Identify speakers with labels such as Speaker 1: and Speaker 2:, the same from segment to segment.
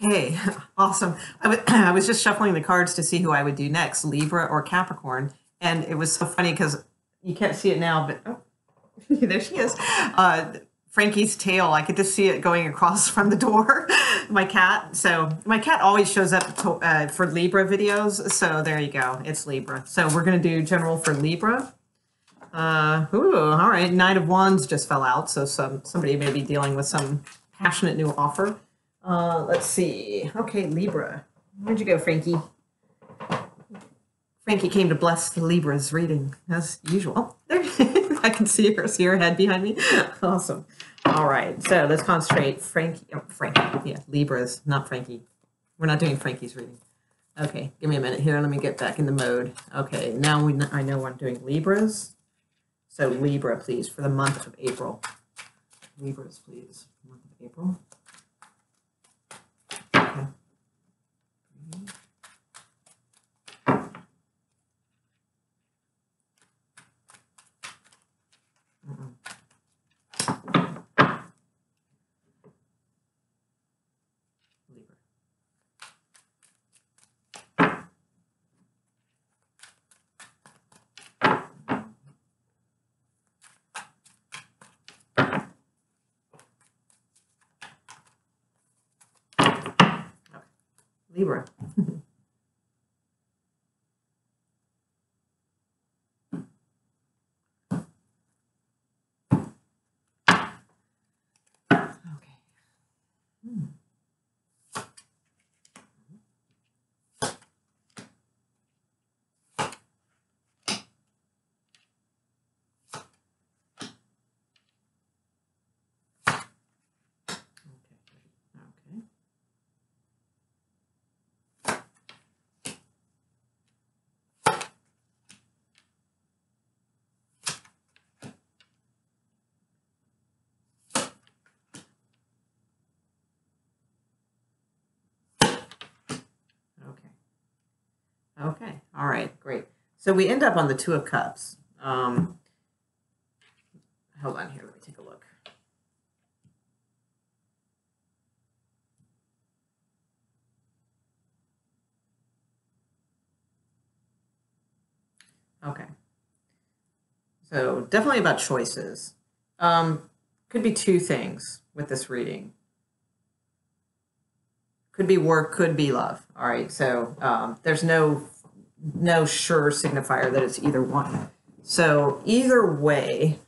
Speaker 1: Hey, awesome. I was just shuffling the cards to see who I would do next, Libra or Capricorn. And it was so funny because you can't see it now, but oh, there she is. Frankie's tail, I could just see it going across from the door. My cat. So my cat always shows up for Libra videos. So there you go. It's Libra. So we're going to do general for Libra. All right. Knight of Wands just fell out. So somebody may be dealing with some passionate new offer. Let's see. Okay, Libra. Where'd you go, Frankie? Frankie came to bless the Libra's reading, as usual. Oh, there. I can see her head behind me. Awesome. All right, so let's concentrate. Frankie. Yeah, Libra's, not Frankie. We're not doing Frankie's reading. Okay, give me a minute here. Let me get back in the mode. Okay, now I know I'm doing Libra's. So Libra, please, for the month of April. Libra's, please, month of April. Okay. Libra. Libra. Okay. Okay. All right. Great. So we end up on the Two of Cups. Hold on here. Let me take a look. Okay. So definitely about choices. Could be two things with this reading. Could be work, could be love. All right. So there's no sure signifier that it's either one. So either way,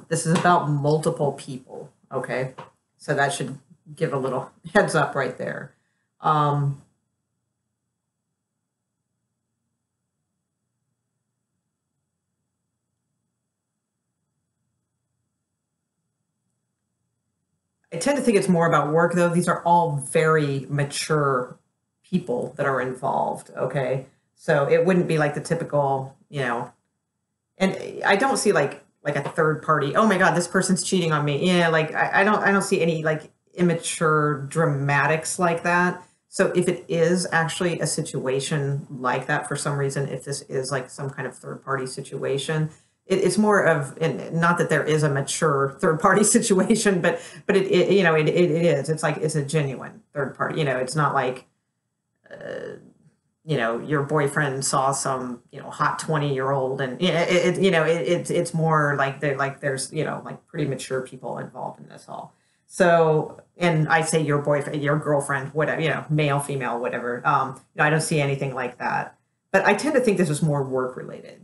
Speaker 1: this is about multiple people. Okay. So that should give a little heads up right there. I tend to think it's more about work, though. These are all very mature people that are involved. Okay. So it wouldn't be like the typical, and I don't see like a third party. Oh my God, this person's cheating on me. Yeah. Like I don't see any like immature dramatics like that. So if it is actually a situation like that for some reason, if this is like some kind of third party situation, it's more of, and not that there is a mature third party situation, but it is. It's like it's a genuine third party. It's not like your boyfriend saw some hot 20-year-old, and it's more like there's like pretty mature people involved in this all. So, and I say your boyfriend, your girlfriend, whatever, male, female, whatever. I don't see anything like that, but I tend to think this is more work related.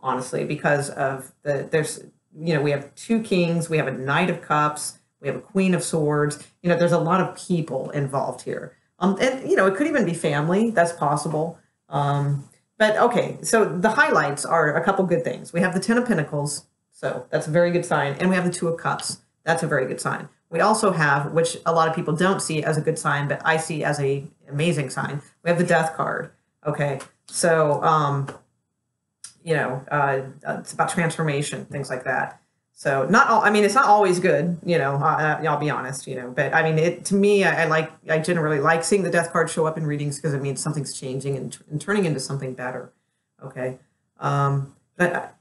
Speaker 1: Honestly, because of we have two kings, we have a Knight of Cups, we have a Queen of Swords. There's a lot of people involved here. And it could even be family. That's possible. But okay, so the highlights are a couple good things. We have the Ten of Pentacles, so that's a very good sign, and we have the Two of Cups. That's a very good sign. We also have, which a lot of people don't see as a good sign, but I see as a amazing sign. We have the Death card. Okay, so it's about transformation, things like that. So it's not always good, I'll be honest, but I mean, to me, I generally like seeing the Death card show up in readings because it means something's changing and turning into something better. Okay. But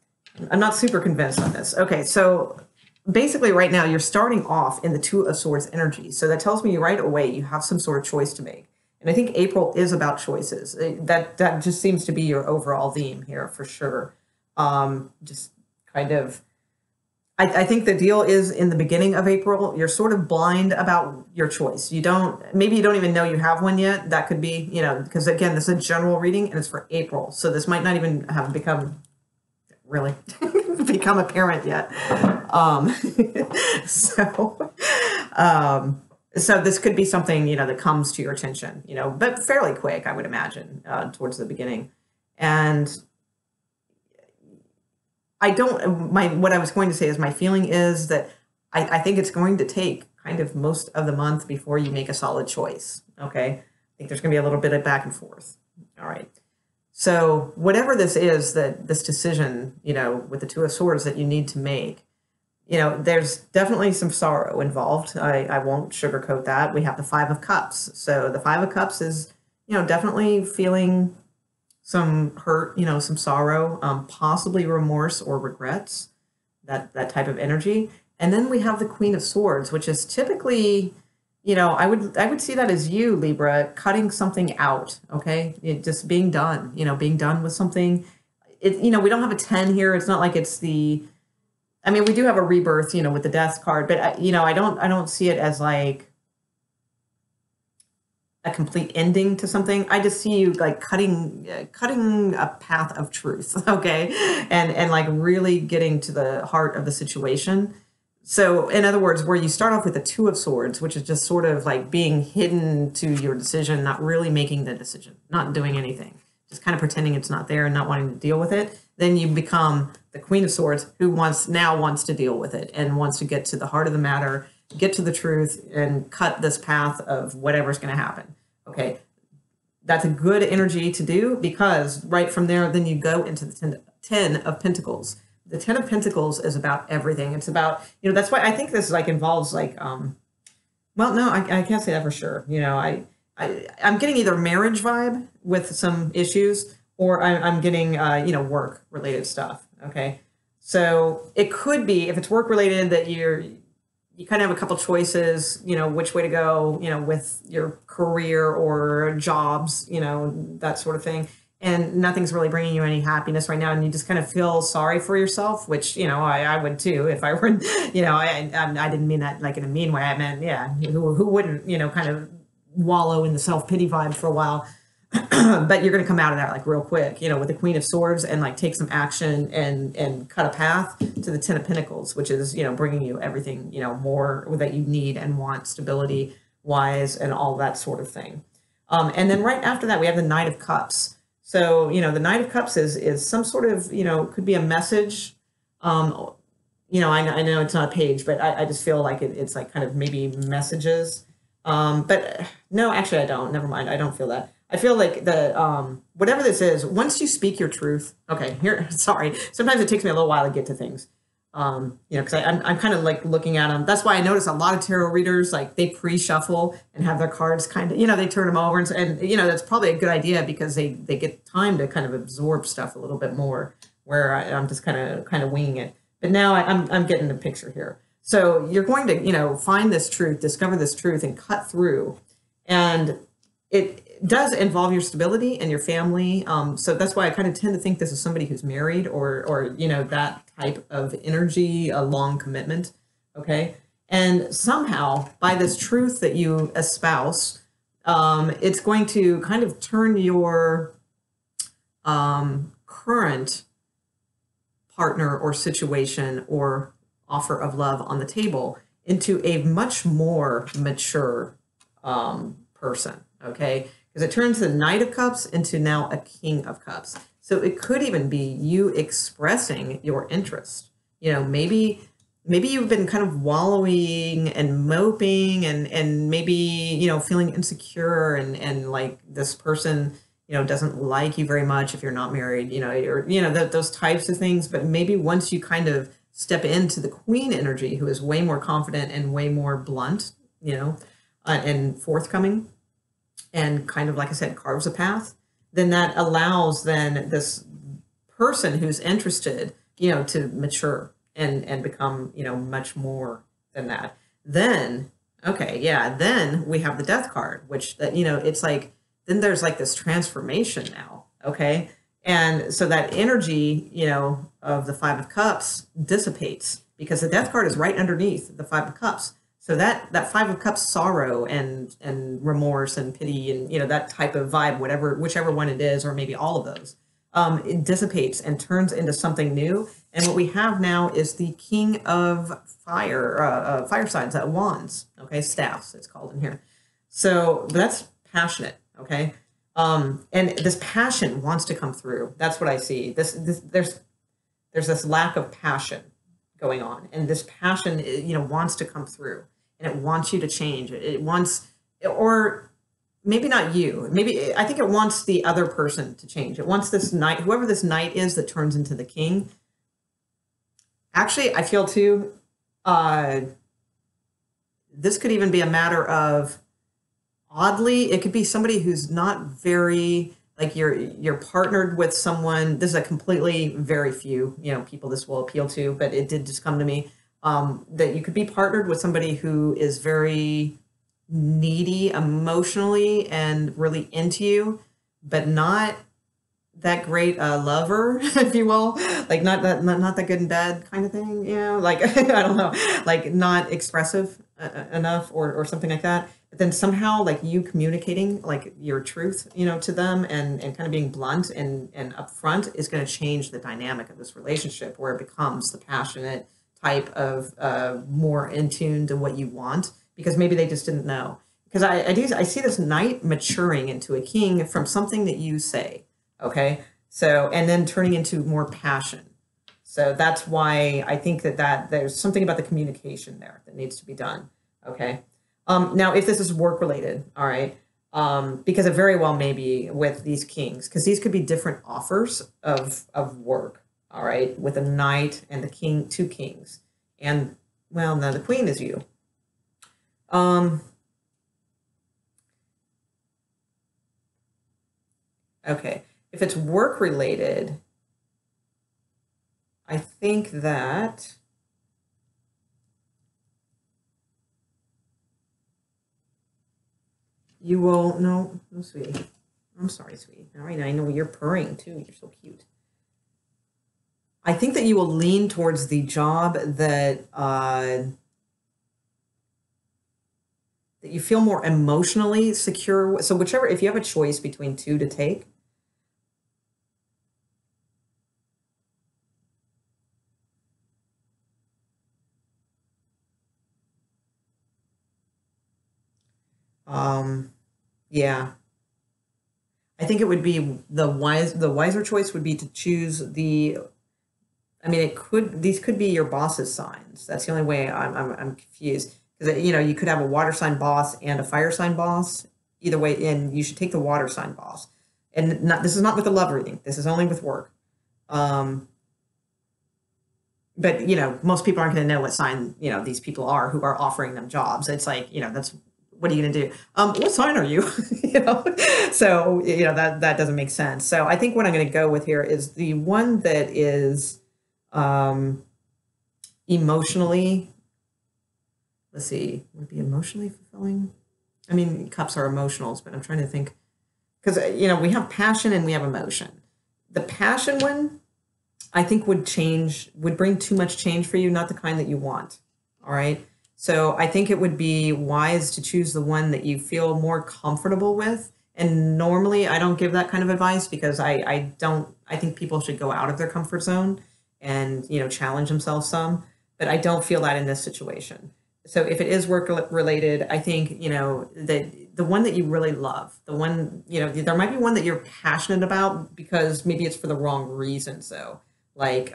Speaker 1: I'm not super convinced on this. Okay. So basically right now you're starting off in the Two of Swords energy. So that tells me right away you have some sort of choice to make. And I think April is about choices. That just seems to be your overall theme here for sure. Just kind of, I think the deal is in the beginning of April, you're sort of blind about your choice. Maybe you don't even know you have one yet. That could be, because again, this is a general reading and it's for April. So this might not even have become really become apparent yet. So, so this could be something, that comes to your attention, but fairly quick, I would imagine, towards the beginning. And what I was going to say is my feeling is that I think it's going to take kind of most of the month before you make a solid choice. Okay. I think there's going to be a little bit of back and forth. All right. So whatever this is, that this decision, with the Two of Swords that you need to make, there's definitely some sorrow involved. I won't sugarcoat that. We have the Five of Cups. So the Five of Cups is, definitely feeling some hurt, some sorrow, possibly remorse or regrets, that type of energy. And then we have the Queen of Swords, which is typically, I would see that as you, Libra, cutting something out. Okay. Just being done, being done with something. We don't have a 10 here. It's not like it's we do have a rebirth, with the Death card, but I don't see it as like a complete ending to something. I just see you like cutting a path of truth. Okay. And like really getting to the heart of the situation. So in other words, where you start off with the Two of Swords, which is just sort of like being hidden to your decision, not really making the decision, not doing anything, just kind of pretending it's not there and not wanting to deal with it. Then you become the Queen of Swords who wants to deal with it and wants to get to the heart of the matter, get to the truth and cut this path of whatever's going to happen. Okay. That's a good energy to do, because right from there, then you go into the 10 of Pentacles. The 10 of Pentacles is about everything. It's about, that's why I think this like involves like, well, no, I can't say that for sure. I'm getting either marriage vibe with some issues, or I'm getting, work related stuff. Okay. So it could be, if it's work related, that you kind of have a couple choices, which way to go, with your career or jobs, that sort of thing. And nothing's really bringing you any happiness right now. And you just kind of feel sorry for yourself, which, I would too, if I were, I didn't mean that like in a mean way. I meant, yeah, who wouldn't, kind of wallow in the self-pity vibe for a while. But you're going to come out of that like real quick, with the Queen of Swords, and like take some action and cut a path to the 10 of Pentacles, which is, bringing you everything, more that you need and want, stability wise and all that sort of thing. And then right after that, we have the Knight of Cups. So, the Knight of Cups is some sort of, could be a message. I know it's not a page, but I just feel like it's like kind of maybe messages. But no, actually I don't. Never mind. I don't feel that. I feel like whatever this is, once you speak your truth, okay, here, sorry. Sometimes it takes me a little while to get to things. Because I'm kind of like looking at them. That's why I notice a lot of tarot readers, like they pre-shuffle and have their cards kind of, they turn them over. And that's probably a good idea, because they get time to kind of absorb stuff a little bit more, where I'm just kind of winging it. But now I'm getting the picture here. So you're going to, find this truth, discover this truth and cut through. And it does involve your stability and your family. So that's why I kind of tend to think this is somebody who's married or that type of energy, a long commitment. Okay. And somehow by this truth that you espouse, it's going to kind of turn your current partner or situation or offer of love on the table into a much more mature person. Okay. Because it turns the Knight of Cups into now a King of Cups. So it could even be you expressing your interest. Maybe you've been kind of wallowing and moping and maybe, feeling insecure and like this person, doesn't like you very much if you're not married, or, those types of things. But maybe once you kind of step into the Queen energy, who is way more confident and way more blunt, and forthcoming, and kind of, like I said, carves a path, then that allows then this person who's interested, to mature, and become, much more than that. Then, okay, yeah, then we have the death card, which that, it's like, then there's like this transformation now. Okay. And so that energy, of the Five of Cups dissipates because the death card is right underneath the Five of Cups. So that Five of Cups sorrow and remorse and pity and, that type of vibe, whichever one it is, or maybe all of those, it dissipates and turns into something new. And what we have now is the King of Fire, fire signs, wands, okay, staffs, it's called in here. So that's passionate, okay? And this passion wants to come through. That's what I see. There's this lack of passion going on, and this passion, wants to come through, and it wants you to change. It wants, or maybe not you. Maybe I think it wants the other person to change. It wants this knight, whoever this knight is that turns into the king. Actually, I feel too, this could even be a matter of, oddly, it could be somebody who's not very, like you're partnered with someone. This is a completely very few, people this will appeal to, but it did just come to me, that you could be partnered with somebody who is very needy emotionally and really into you, but not that great lover, if you will, like not that good in bed kind of thing, like I don't know, like not expressive enough or something like that. But then somehow, like, you communicating like your truth, to them and kind of being blunt and upfront is going to change the dynamic of this relationship, where it becomes the passionate type of more in tune to what you want, because maybe they just didn't know. Because I see this knight maturing into a king from something that you say. Okay, so, and then turning into more passion. So that's why I think that there's something about the communication there that needs to be done. Okay. Now, if this is work related, all right, because it very well may be with these kings, because these could be different offers of work. All right, with a knight and the king, two kings, and well, now the queen is you. Okay. If it's work related, I think that you will, no, sweetie. I'm sorry, sweetie. All right, I know you're purring too. You're so cute. I think that you will lean towards the job that you feel more emotionally secure. So whichever, if you have a choice between two to take, yeah, I think it would be the wiser choice would be to choose the, I mean, these could be your boss's signs. That's the only way I'm confused, because, you could have a water sign boss and a fire sign boss. Either way, and you should take the water sign boss. And this is not with the love reading. This is only with work. But most people aren't going to know what sign, these people are who are offering them jobs. It's like, that's, what are you going to do? What sign are you? So, that doesn't make sense. So I think what I'm going to go with here is the one that is emotionally, let's see, would it be emotionally fulfilling? I mean, cups are emotionals, but I'm trying to think, because, we have passion and we have emotion. The passion one, I think would bring too much change for you, not the kind that you want. All right. So I think it would be wise to choose the one that you feel more comfortable with. And normally I don't give that kind of advice, because I think people should go out of their comfort zone and, challenge themselves some, but I don't feel that in this situation. So if it is work related, I think, that the one that you really love, the one, there might be one that you're passionate about, because maybe it's for the wrong reasons though. Like,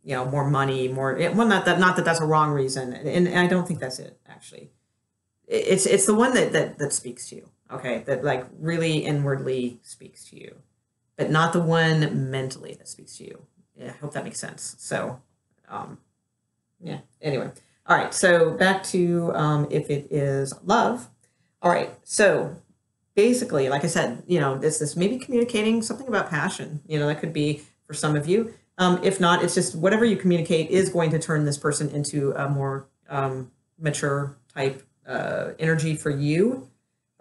Speaker 1: more money, well, not that that's a wrong reason. And I don't think that's it, actually. It's the one that speaks to you. Okay. That like really inwardly speaks to you, but not the one mentally that speaks to you. Yeah, I hope that makes sense. So, yeah, anyway. All right. So back to, if it is love. All right. So basically, like I said, this maybe communicating something about passion, that could be for some of you. If not, it's just whatever you communicate is going to turn this person into a more mature type energy for you.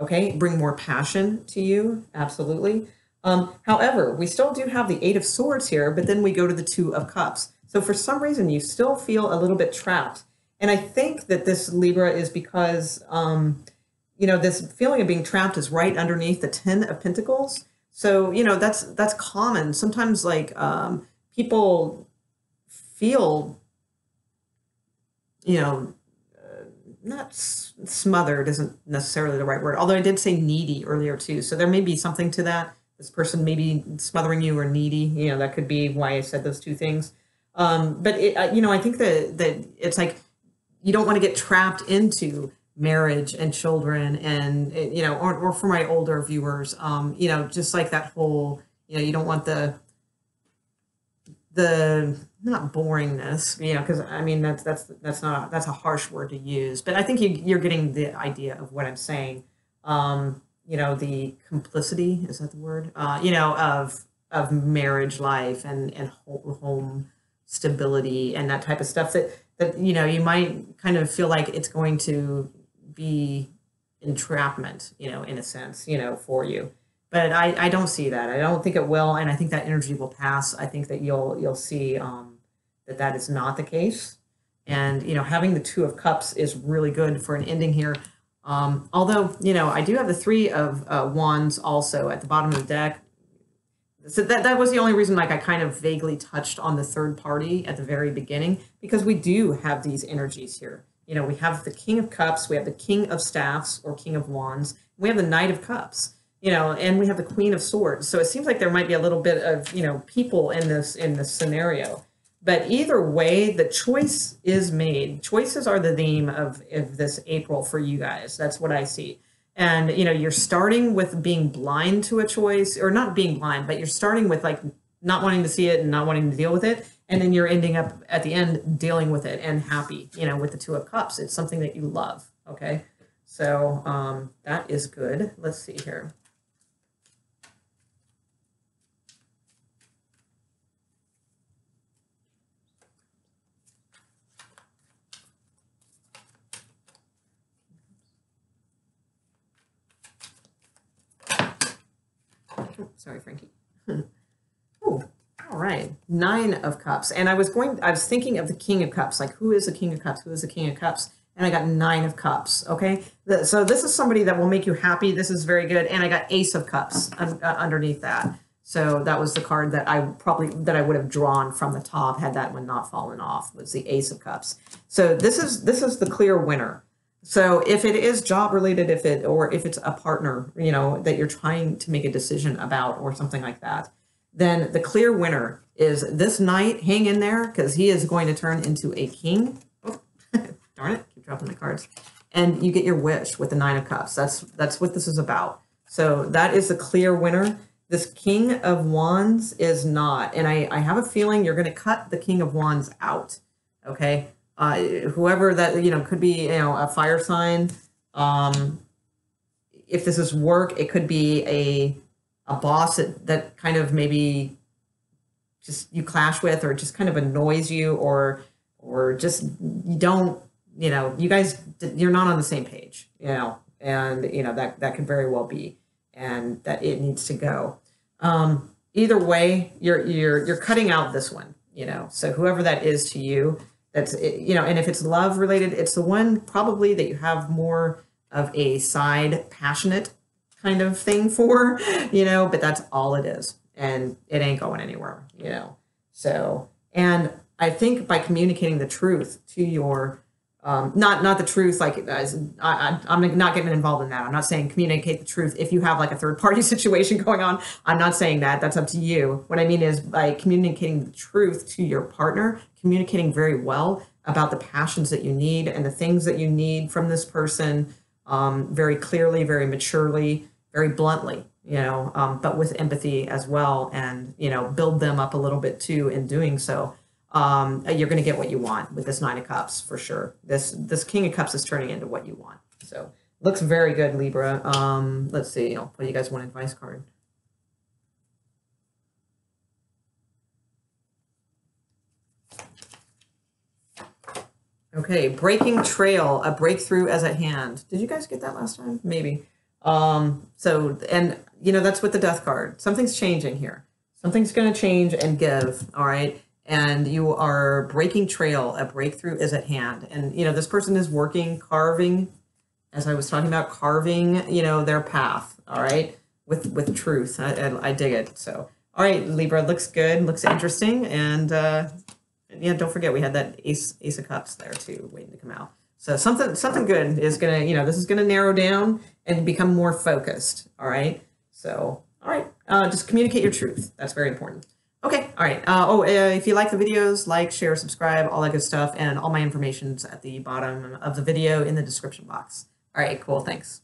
Speaker 1: Okay, bring more passion to you, absolutely. However, we still do have the Eight of Swords here, but then we go to the Two of Cups. So for some reason, you still feel a little bit trapped. And I think that this Libra is because, you know, this feeling of being trapped is right underneath the Ten of Pentacles. So, you know, that's common. Sometimes like people feel, you know, not smothered isn't necessarily the right word, although I did say needy earlier too. So there may be something to that. This person may be smothering you or needy. You know, that could be why I said those two things. But it, you know, I think that it's like you don't want to get trapped into marriage and children and, you know, or for my older viewers, you know, just like that whole, you know, you don't want the not boringness, you know, because I mean that's a harsh word to use, but I think you're getting the idea of what I'm saying. You know, the complicity, is that the word? You know, of marriage life and home stability and that type of stuff that you know, you might kind of feel like it's going to be entrapment, you know, in a sense, you know, for you. But I don't see that. I don't think it will, and I think that energy will pass. I think that you'll see that is not the case. And you know, having the Two of Cups is really good for an ending here. Although, you know, I do have the Three of Wands also at the bottom of the deck. So that was the only reason, like, I kind of vaguely touched on the third party at the very beginning, because we do have these energies here. You know, we have the King of Cups, we have the King of Staffs or King of Wands, we have the Knight of Cups, you know, and we have the Queen of Swords. So it seems like there might be a little bit of, you know, people in this scenario. But either way, the choice is made. Choices are the theme of this April for you guys. That's what I see. And, you know, you're starting with being blind to a choice, or not being blind, but you're starting with like not wanting to see it and not wanting to deal with it. And then you're ending up at the end dealing with it and happy, you know, with the Two of Cups. It's something that you love. Okay. So that is good. Let's see here. Sorry, Frankie. Oh, all right. Nine of Cups. And I was thinking of the King of Cups. Like, who is the King of Cups? Who is the King of Cups? And I got Nine of Cups. Okay. So this is somebody that will make you happy. This is very good. And I got Ace of Cups underneath that. So that was the card that I would have drawn from the top had that one not fallen off, was the Ace of Cups. So this is the clear winner. So if it is job related, if it's a partner, you know, that you're trying to make a decision about or something like that, then the clear winner is this knight. Hang in there, because he is going to turn into a king. Oh, darn it, keep dropping the cards. And you get your wish with the Nine of Cups. That's what this is about. So that is the clear winner. This King of Wands is not. And I have a feeling you're going to cut the King of Wands out. Okay. Whoever that, you know, could be, you know, a fire sign. If this is work, it could be a boss that kind of maybe just you clash with, or just kind of annoys you, or just you don't, you know, you guys, you're not on the same page, you know, and you know that could very well be, and that it needs to go. Either way, you're cutting out this one, you know. So whoever that is to you. That's, you know, and if it's love related, it's the one probably that you have more of a side passionate kind of thing for, you know, but that's all it is. And it ain't going anywhere, you know. So, and I think by communicating the truth to your, not the truth, like I'm not getting involved in that. I'm not saying communicate the truth if you have like a third party situation going on. I'm not saying that. That's up to you. What I mean is by communicating the truth to your partner, communicating very well about the passions that you need and the things that you need from this person, very clearly, very maturely, very bluntly, you know, but with empathy as well, and, you know, build them up a little bit too in doing so. You're going to get what you want with this Nine of Cups for sure. This King of Cups is turning into what you want. So looks very good, Libra. Let's see. I'll put you guys one advice card. Okay, breaking trail, a breakthrough is at hand. Did you guys get that last time? Maybe. So, and you know, that's with the death card. Something's changing here. Something's going to change and give, all right? And you are breaking trail, a breakthrough is at hand. And, you know, this person is working, carving, as I was talking about, carving, you know, their path, all right, with truth. I dig it. So, all right, Libra, looks good, looks interesting. And, yeah, don't forget we had that Ace of Cups there too, waiting to come out. So something good is gonna, you know, this is gonna narrow down and become more focused. All right. So all right, just communicate your truth. That's very important. Okay. All right. If you like the videos, like, share, subscribe, all that good stuff, and all my information's at the bottom of the video in the description box. All right. Cool. Thanks.